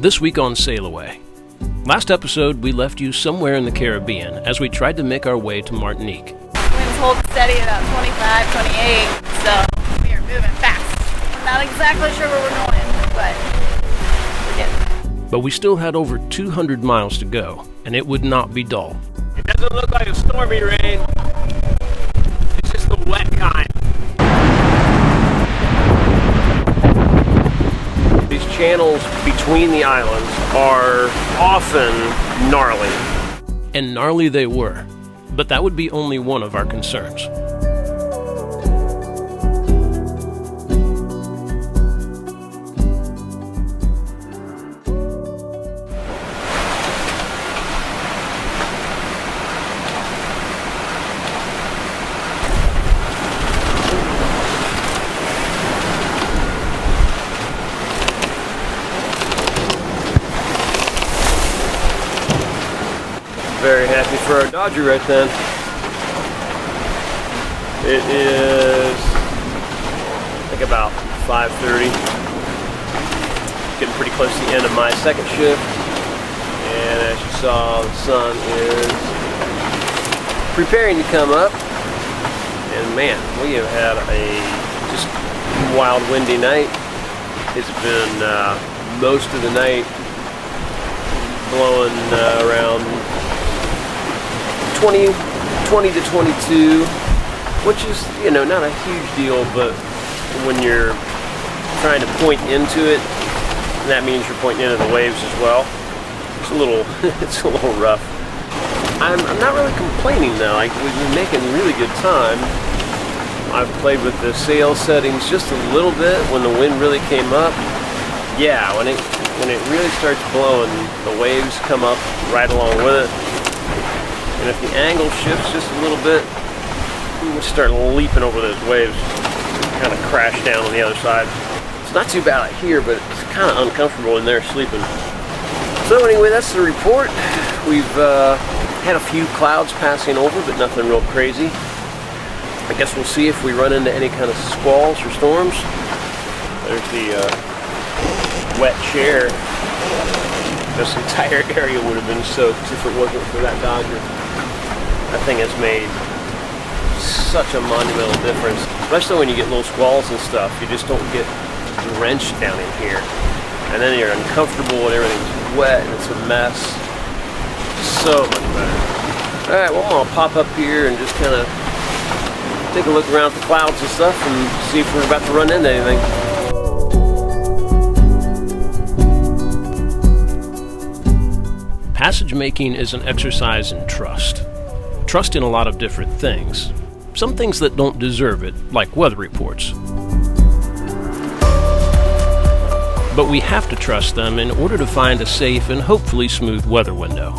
This week on SailAway. Last episode, we left you somewhere in the Caribbean as we tried to make our way to Martinique. Winds holding steady at about 25, 28, so we are moving fast. We're not exactly sure where we're going, but we're getting there. But we still had over 200 miles to go, and it would not be dull. It doesn't look like a stormy rain. It's just the wet kind. These channels between the islands are often gnarly. And gnarly they were, but that would be only one of our concerns. Very happy for our Dodger right then. It is, I think, about 5:30. Getting pretty close to the end of my second shift. And as you saw, the sun is preparing to come up. And man, we have had a just wild windy night. It's been most of the night blowing around 20 to 22, which is, not a huge deal, but when you're trying to point into it, that means you're pointing into the waves as well. It's a little, it's a little rough. I'm not really complaining though. We've been making really good time. I've played with the sail settings just a little bit when the wind really came up. Yeah, when it really starts blowing, the waves come up right along with it. And if the angle shifts just a little bit, we start leaping over those waves, kind of crash down on the other side. It's not too bad out here, but it's kind of uncomfortable in there sleeping. So anyway, that's the report. We've had a few clouds passing over, but nothing real crazy. I guess we'll see if we run into any kind of squalls or storms. There's the wet chair. This entire area would have been soaked if it wasn't for that Dodger. That thing has made such a monumental difference, especially when you get little squalls and stuff. You just don't get drenched down in here, and then you're uncomfortable and everything's wet and it's a mess. So much better. All right, well, I'm gonna pop up here and just kind of take a look around at the clouds and stuff and see if we're about to run into anything. Passage making is an exercise in trust. Trust in a lot of different things. Some things that don't deserve it, like weather reports. But we have to trust them in order to find a safe and hopefully smooth weather window.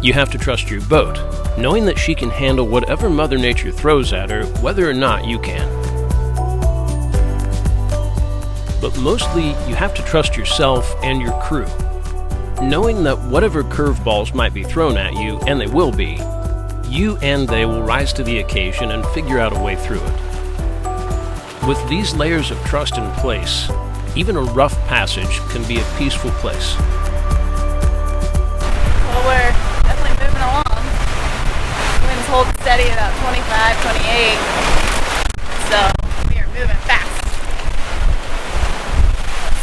You have to trust your boat, knowing that she can handle whatever Mother Nature throws at her, whether or not you can. But mostly, you have to trust yourself and your crew, knowing that whatever curveballs might be thrown at you, and they will be, you and they will rise to the occasion and figure out a way through it. With these layers of trust in place, even a rough passage can be a peaceful place. Well, we're definitely moving along. Winds holding steady at about 25, 28, so we are moving fast.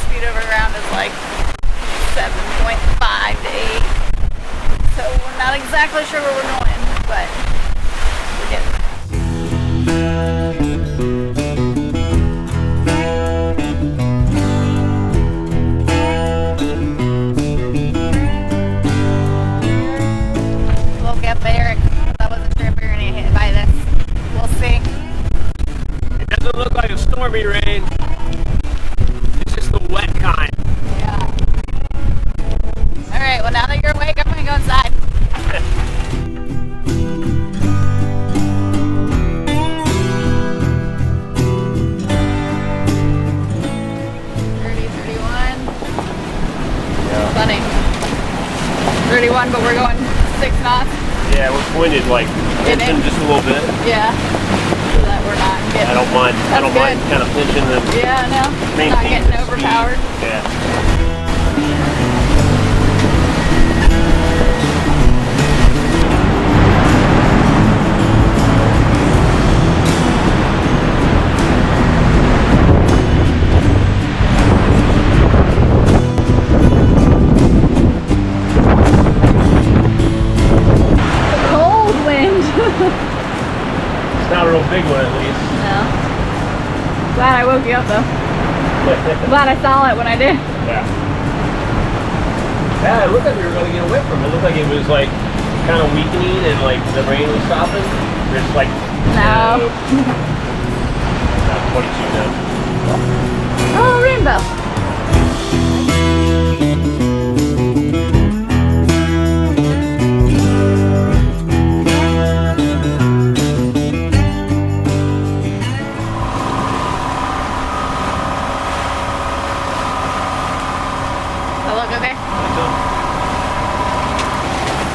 Speed over ground is like 7.5 to 8. So we're not exactly sure where we're going, but we're getting there. Woke up Eric. I wasn't sure if we were going to get hit by this. We'll see. It doesn't look like a stormy rain. It's just the wet kind. Yeah. Alright, well now that you're awake, I'm going to go inside. 31, but we're going 6 knots. Yeah, we're pointed like pinching just a little bit. Yeah. So that we're not getting. I don't mind. I don't mind kind of pinching them. Yeah, no. Not getting overpowered. Yeah. Glad I woke you up though. Glad I saw it when I did. Yeah. Yeah, it looked like we were going to get away from it. It looked like it was like kind of weakening and like the rain was stopping. It's like No. Not 22 now. Oh, rainbow.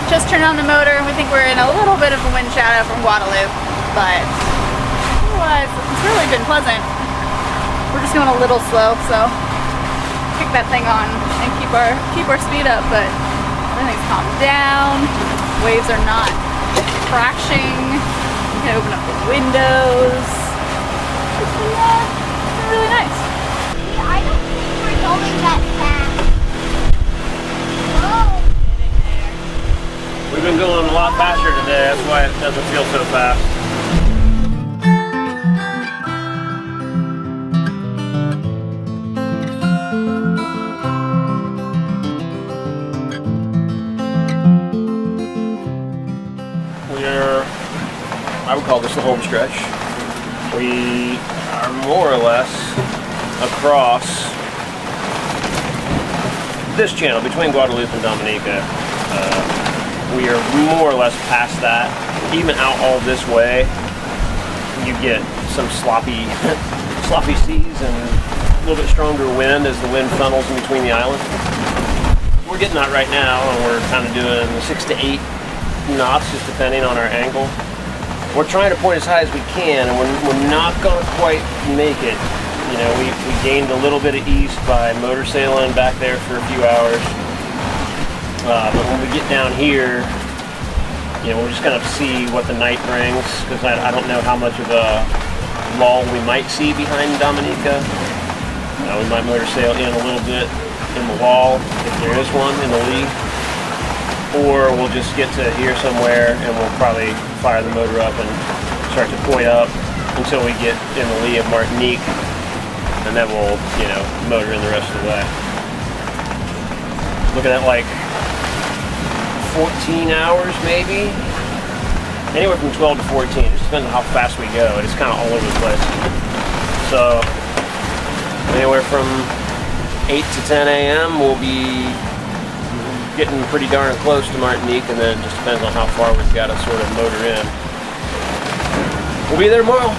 Just turned on the motor and we think we're in a little bit of a wind shadow from Guadalupe, but otherwise it's really been pleasant. We're just going a little slow, so kick that thing on and keep our speed up, but everything's calmed down. Waves are not crashing. We can open up the windows. It's been really nice. I don't think we're going that fast. Whoa. We've been going a lot faster today, that's why it doesn't feel so fast. I would call this the home stretch. We are more or less across this channel between Guadalupe and Dominica. We are more or less past that. Even out all this way, you get some sloppy seas and a little bit stronger wind as the wind funnels in between the islands. We're getting that right now, and we're kind of doing 6 to 8 knots, just depending on our angle. We're trying to point as high as we can, and we're not going to quite make it. You know, we gained a little bit of east by motor sailing back there for a few hours. But when we get down here, you know, we're just going to see what the night brings, because I don't know how much of a lull we might see behind Dominica. We might motor sail in a little bit in the wall, if there is one, in the lee. Or we'll just get to here somewhere and we'll probably fire the motor up and start to point up until we get in the lee of Martinique, and then we'll, you know, motor in the rest of the way. Looking at like 14 hours maybe, anywhere from 12 to 14. It just depends on how fast we go. It's kind of all over the place. So anywhere from 8 to 10 a.m. we'll be getting pretty darn close to Martinique, and then it just depends on how far we've got to sort of motor in. We'll be there tomorrow.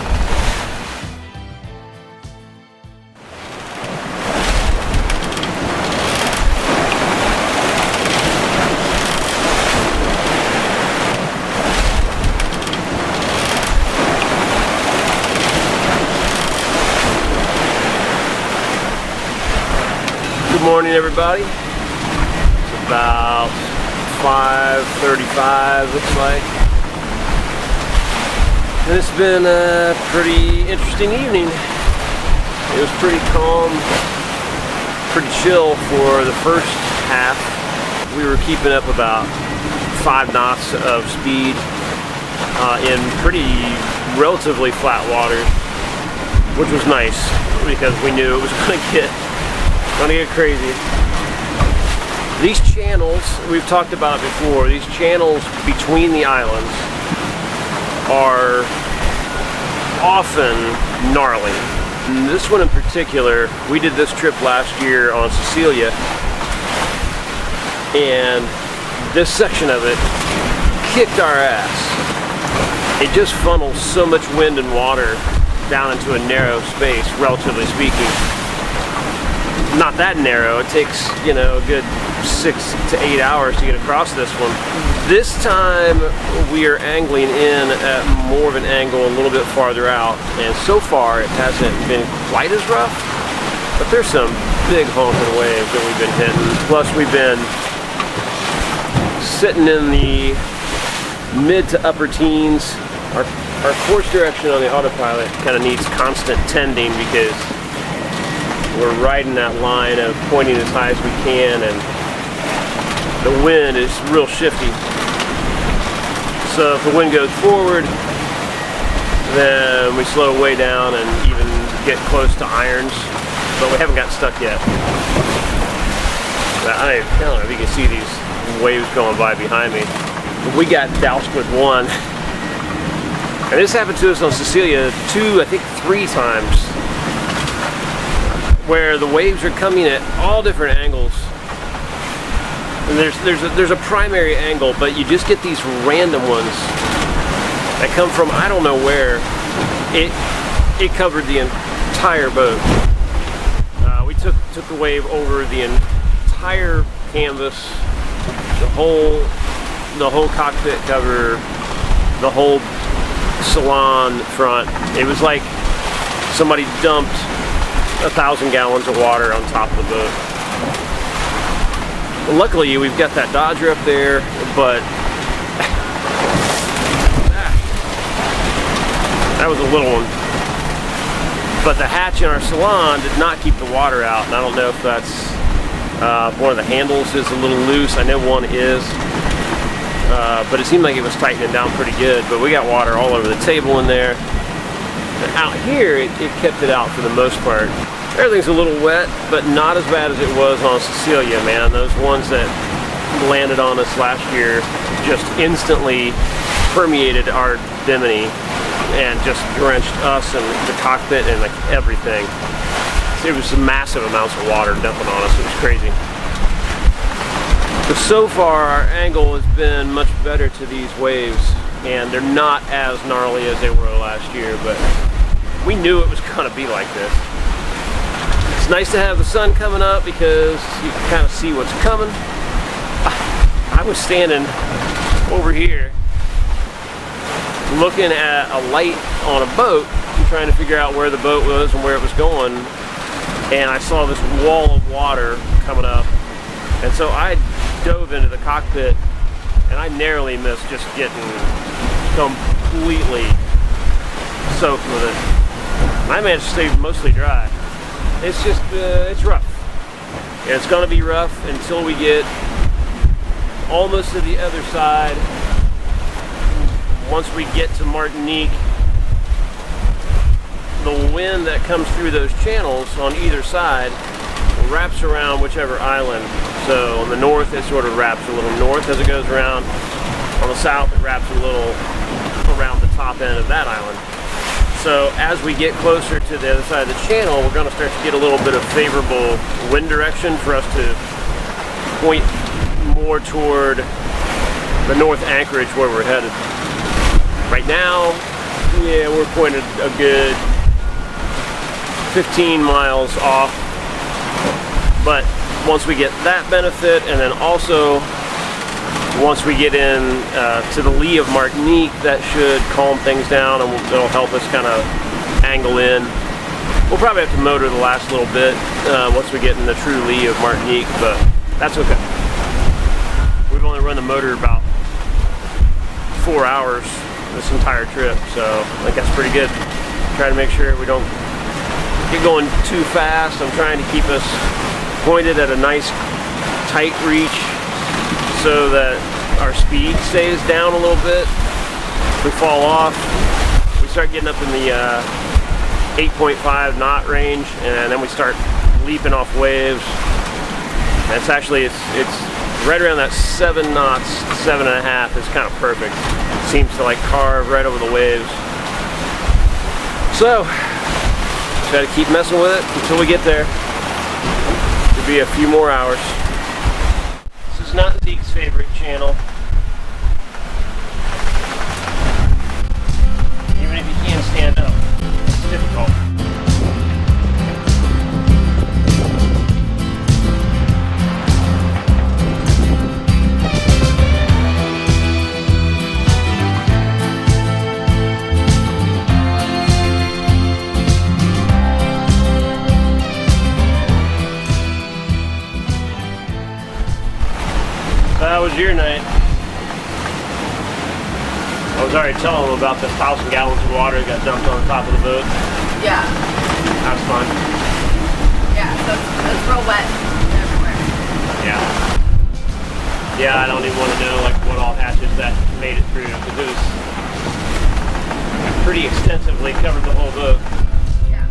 Good morning, everybody. About 5:35 looks like. And it's been a pretty interesting evening. It was pretty calm, pretty chill for the first half. We were keeping up about 5 knots of speed in pretty relatively flat water, which was nice because we knew it was going to get crazy. These channels, we've talked about before, these channels between the islands are often gnarly. And this one in particular, we did this trip last year on Cecilia, and this section of it kicked our ass. It just funnels so much wind and water down into a narrow space, relatively speaking. Not that narrow. It takes, you know, a good 6 to 8 hours to get across this one. This time we are angling in at more of an angle a little bit farther out, and so far it hasn't been quite as rough, but there's some big honking waves that we've been hitting. Plus we've been sitting in the mid to upper teens. Our course direction on the autopilot kind of needs constant tending because we're riding that line of pointing as high as we can, and the wind is real shifty. So if the wind goes forward, then we slow way down and even get close to irons, but we haven't gotten stuck yet. But I don't know if you can see these waves going by behind me. We got doused with one. And this happened to us on Cecilia 2, I think 3 times, where the waves are coming at all different angles. And there's a primary angle, but you just get these random ones that come from I don't know where. It covered the entire boat. We took the wave over the entire canvas, the whole cockpit cover, the whole salon front. It was like somebody dumped 1,000 gallons of water on top of the boat. Well, luckily we've got that Dodger up there, but that was a little one. But the hatch in our salon did not keep the water out, and I don't know if that's one of the handles is a little loose. I know one is, but it seemed like it was tightening down pretty good. But we got water all over the table in there. And out here, it kept it out for the most part. Everything's a little wet, but not as bad as it was on Cecilia, man. Those ones that landed on us last year just instantly permeated our bimini and just drenched us and the cockpit and like everything. It was massive amounts of water dumping on us. It was crazy. But so far, our angle has been much better to these waves, and they're not as gnarly as they were last year, but we knew it was going to be like this. It's nice to have the sun coming up because you can kind of see what's coming. I was standing over here looking at a light on a boat and trying to figure out where the boat was and where it was going, and I saw this wall of water coming up, and so I dove into the cockpit and I narrowly missed just getting completely soaked with it. I managed to stay mostly dry. It's just it's rough. And it's gonna be rough until we get almost to the other side. Once we get to Martinique, the wind that comes through those channels on either side wraps around whichever island. So on the north, it sort of wraps a little north as it goes around. On the south, it wraps a little around the top end of that island. So as we get closer to the other side of the channel, we're going to start to get a little bit of favorable wind direction for us to point more toward the north anchorage where we're headed. Right now, yeah, we're pointed a good 15 miles off, but once we get that benefit, and then also once we get in to the lee of Martinique, that should calm things down and it'll help us kind of angle in. We'll probably have to motor the last little bit once we get in the true lee of Martinique, but that's okay. We've only run the motor about 4 hours this entire trip, so I think that's pretty good. Try to make sure we don't get going too fast. I'm trying to keep us pointed at a nice tight reach so that our speed stays down a little bit. If we fall off, we start getting up in the 8.5 knot range, and then we start leaping off waves. And it's actually it's right around that 7 knots, 7.5 is kind of perfect. It seems to like carve right over the waves. So try to keep messing with it until we get there. It'll be a few more hours. This is not Zeke's favorite channel. Even if you can't stand up, it's difficult. That was your night. I was already telling them about the 1,000 gallons of water that got dumped on the top of the boat. Yeah. That was fun. Yeah, so it's real wet everywhere. Yeah. Yeah, I don't even want to know like what all hatches that made it through, because it was pretty extensively covered the whole boat. Yeah.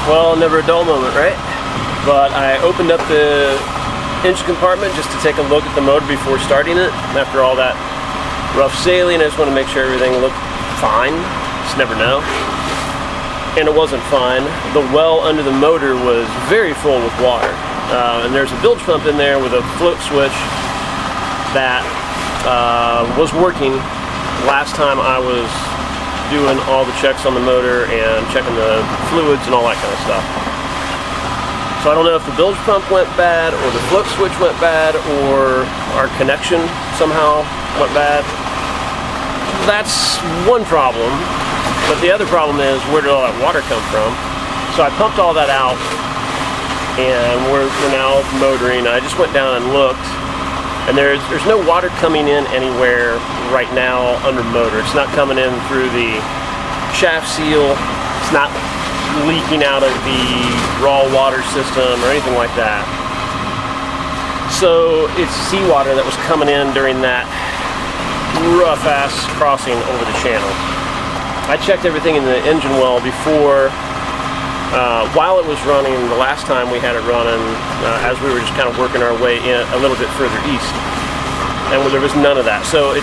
Well, never a dull moment, right? But I opened up the engine compartment just to take a look at the motor before starting it. After all that rough sailing, I just want to make sure everything looked fine. Just never know. And it wasn't fine. The well under the motor was very full with water. And there's a bilge pump in there with a float switch that was working last time I was doing all the checks on the motor and checking the fluids and all that kind of stuff. So I don't know if the bilge pump went bad or the float switch went bad or our connection somehow went bad. That's one problem, but the other problem is where did all that water come from? So I pumped all that out and we're now motoring. I just went down and looked, and there's no water coming in anywhere right now under the motor. It's not coming in through the shaft seal. It's not leaking out of the raw water system or anything like that. So it's seawater that was coming in during that rough ass crossing over the channel. I checked everything in the engine well before, while it was running the last time we had it running, as we were just kind of working our way in a little bit further east, and there was none of that. So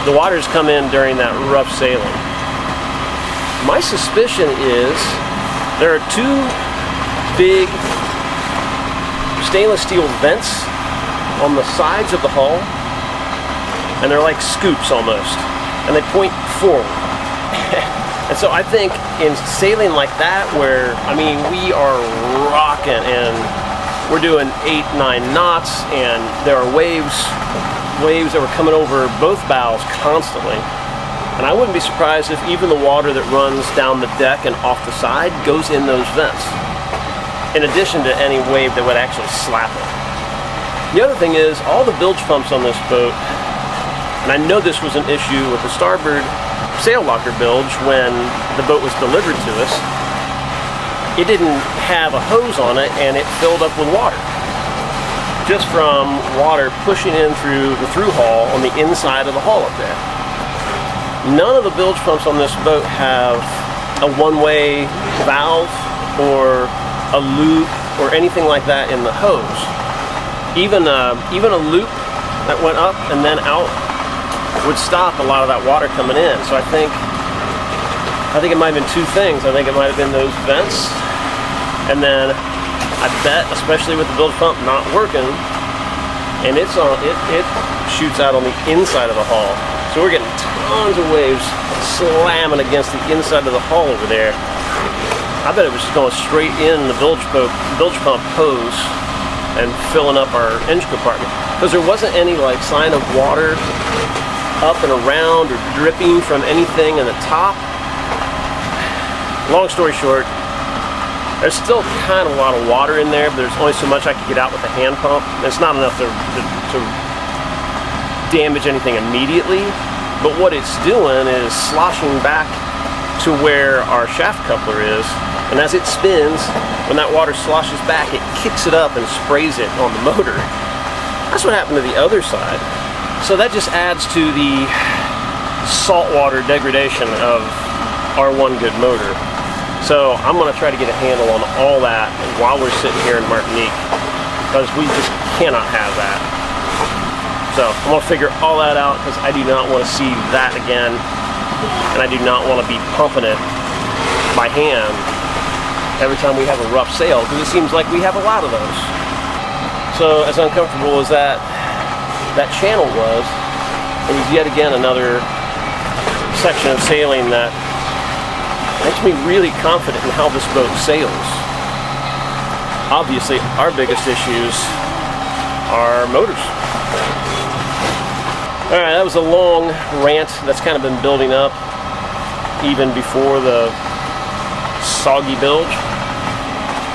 the water's come in during that rough sailing. My suspicion is there are two big stainless steel vents on the sides of the hull, and they're like scoops almost, and they point forward. And so I think in sailing like that, where, I mean, we are rocking and we're doing 8-9 knots, and there are waves that were coming over both bows constantly. And I wouldn't be surprised if even the water that runs down the deck and off the side goes in those vents, in addition to any wave that would actually slap it. The other thing is, all the bilge pumps on this boat, and I know this was an issue with the starboard sail locker bilge when the boat was delivered to us, it didn't have a hose on it and it filled up with water. Just from water pushing in through the through hull on the inside of the hull up there. None of the bilge pumps on this boat have a one-way valve or a loop or anything like that in the hose. Even a loop that went up and then out would stop a lot of that water coming in. So I think it might have been two things. I think it might have been those vents, and then I bet, especially with the bilge pump not working, and it shoots out on the inside of the hull. So we're getting tons of waves slamming against the inside of the hull over there. I bet it was just going straight in the bilge pump hose and filling up our engine compartment, because there wasn't any like sign of water up and around or dripping from anything in the top. Long story short, there's still kind of a lot of water in there, but there's only so much I could get out with the hand pump. It's not enough to damage anything immediately, but what it's doing is sloshing back to where our shaft coupler is, and as it spins, when that water sloshes back, it kicks it up and sprays it on the motor. That's what happened to the other side. So that just adds to the saltwater degradation of our one good motor. So I'm going to try to get a handle on all that while we're sitting here in Martinique, because we just cannot have that. So I'm going to figure all that out, because I do not want to see that again, and I do not want to be pumping it by hand every time we have a rough sail, because it seems like we have a lot of those. So as uncomfortable as that channel was, it was yet again another section of sailing that makes me really confident in how this boat sails. Obviously, our biggest issues are motors. Alright, that was a long rant that's kind of been building up even before the soggy bilge.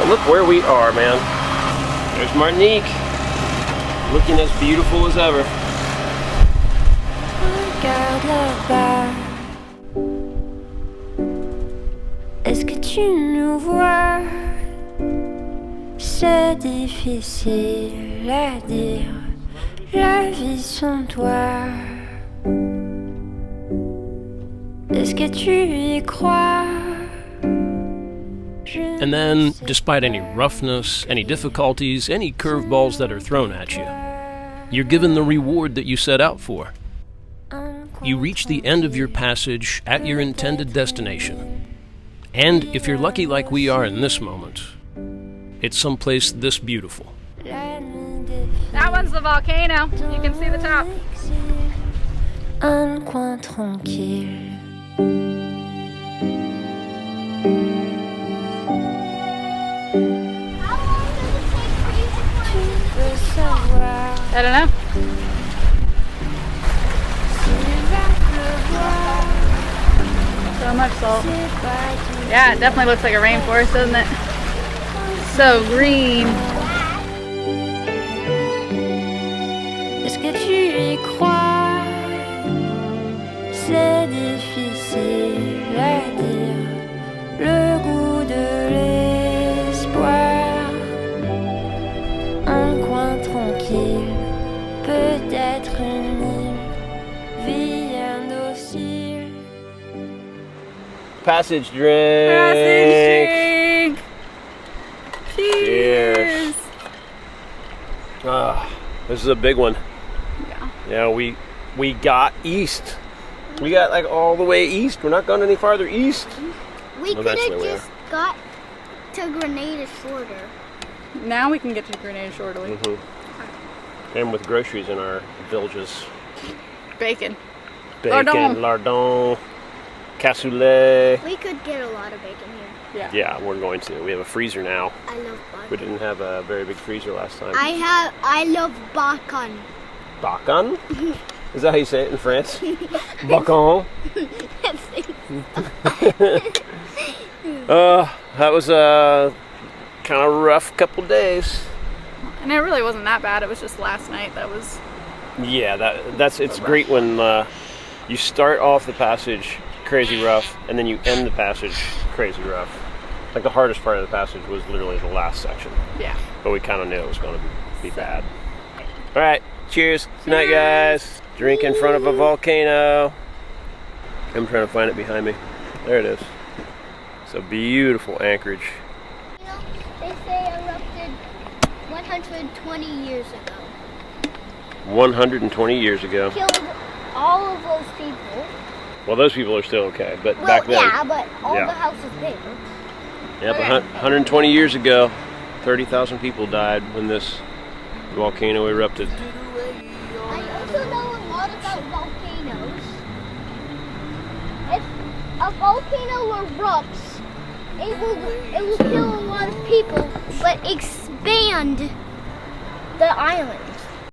But look where we are, man. There's Martinique, looking as beautiful as ever. Regarde là-bas. Est-ce que tu nous vois? C'est difficile à dire, la vie sans toi. Est-ce que tu y crois? Je And then, despite any roughness, any difficulties, any curveballs that are thrown at you, you're given the reward that you set out for. You reach the end of your passage at your intended destination. And if you're lucky like we are in this moment, it's someplace this beautiful. That one's the volcano. You can see the top. Un coin tranquille. How long does it take for you to climb? I I don't know. So much salt. Yeah, it definitely looks like a rainforest, doesn't it? So green. Est-ce que tu y crois? C'est difficile à dire. Le goût de l'espoir. Un coin tranquille. Peut-être une île. Vie indocile. Passage drink. Passage drink. Cheers. Ah, this is a big one. Yeah. Yeah, we got east. We got like all the way east. We're not going any farther east. We could Eventually have we just got to Grenada shorter. Now we can get to Grenada shortly. And with groceries in our villages. Bacon. Bacon, lardon, cassoulet. We could get a lot of bacon here. Yeah. Yeah, we're going to. We have a freezer now. I love We bacon. didn't have a very big freezer last time. I love bacon. Bacon? Is that how you say it in France? Bacon. That was a kind of rough couple days. And it really wasn't that bad. It was just last night that was. Yeah, it's great when you start off the passage crazy rough, and then you end the passage crazy rough. Like the hardest part of the passage was literally the last section, Yeah. but we kind of knew it was going to be bad. All right, cheers. Good night, guys. Drink in front of a volcano. I'm trying to find it behind me. There it is. It's a beautiful anchorage. You know, they say erupted 120 years ago. 120 years ago. Killed all of those people. Well, those people are still okay, but Well, back then, yeah, but all yeah. the houses there. yeah, but 120 years ago, 30,000 people died when this volcano erupted. I also know a lot about volcanoes. If a volcano erupts, it will kill a lot of people, but expand the island.